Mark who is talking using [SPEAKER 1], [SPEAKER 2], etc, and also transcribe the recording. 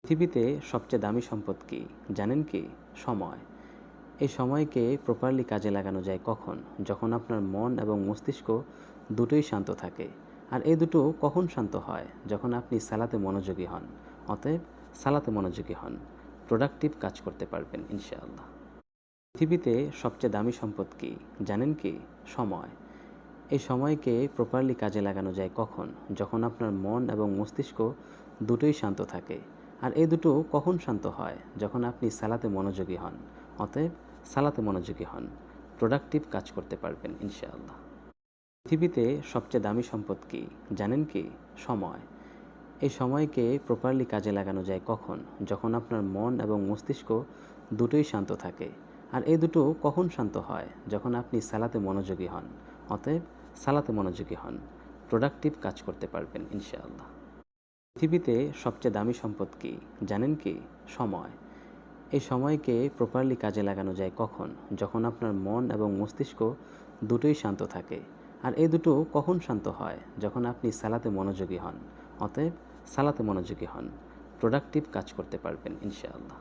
[SPEAKER 1] পৃথিবীতে সবচেয়ে দামি সম্পদ কি জানেন কি? সময়। এই সময়কে প্রপারলি কাজে লাগানো যায় কখন? যখন আপনার মন এবং মস্তিষ্ক দুটোই শান্ত থাকে। আর এই দুটো কখন শান্ত হয়? যখন আপনি সালাতে মনোযোগী হন। অতএব সালাতে মনোযোগী হন, প্রোডাক্টিভ কাজ করতে পারবেন ইনশাআল্লাহ। পৃথিবীতে সবচেয়ে দামি সম্পদ কি জানেন কি? সময়। এই সময়কে প্রপারলি কাজে লাগানো যায় কখন? যখন আপনার মন এবং মস্তিষ্ক দুটোই শান্ত থাকে। আর এই দুটো কখন শান্ত হয়? যখন আপনি সালাতে মনোযোগী হন। অতএব সালাতে মনোযোগী হন, প্রোডাক্টিভ কাজ করতে পারবেন ইনশাআল্লাহ। পৃথিবীতে সবচেয়ে দামি সম্পদ কি জানেন কি? সময়। এই সময়কে প্রপারলি কাজে লাগানো যায় কখন? যখন আপনার মন এবং মস্তিষ্ক দুটোই শান্ত থাকে। আর এই দুটো কখন শান্ত হয়? যখন আপনি সালাতে মনোযোগী হন। অতএব সালাতে মনোযোগী হন, প্রোডাক্টিভ কাজ করতে পারবেন ইনশাআল্লাহ। পৃথিবীতে সবচেয়ে দামি সম্পদ কি জানেন কি? সময়। এই সময়কে প্রপারলি কাজে লাগানো যায় কখন? যখন আপনার মন এবং মস্তিষ্ক দুটোই শান্ত থাকে। আর এই দুটো কখন শান্ত হয়? যখন আপনি সালাতে মনোযোগী হন। অতএব সালাতে মনোযোগী হন, প্রোডাক্টিভ কাজ করতে পারবেন ইনশাআল্লাহ।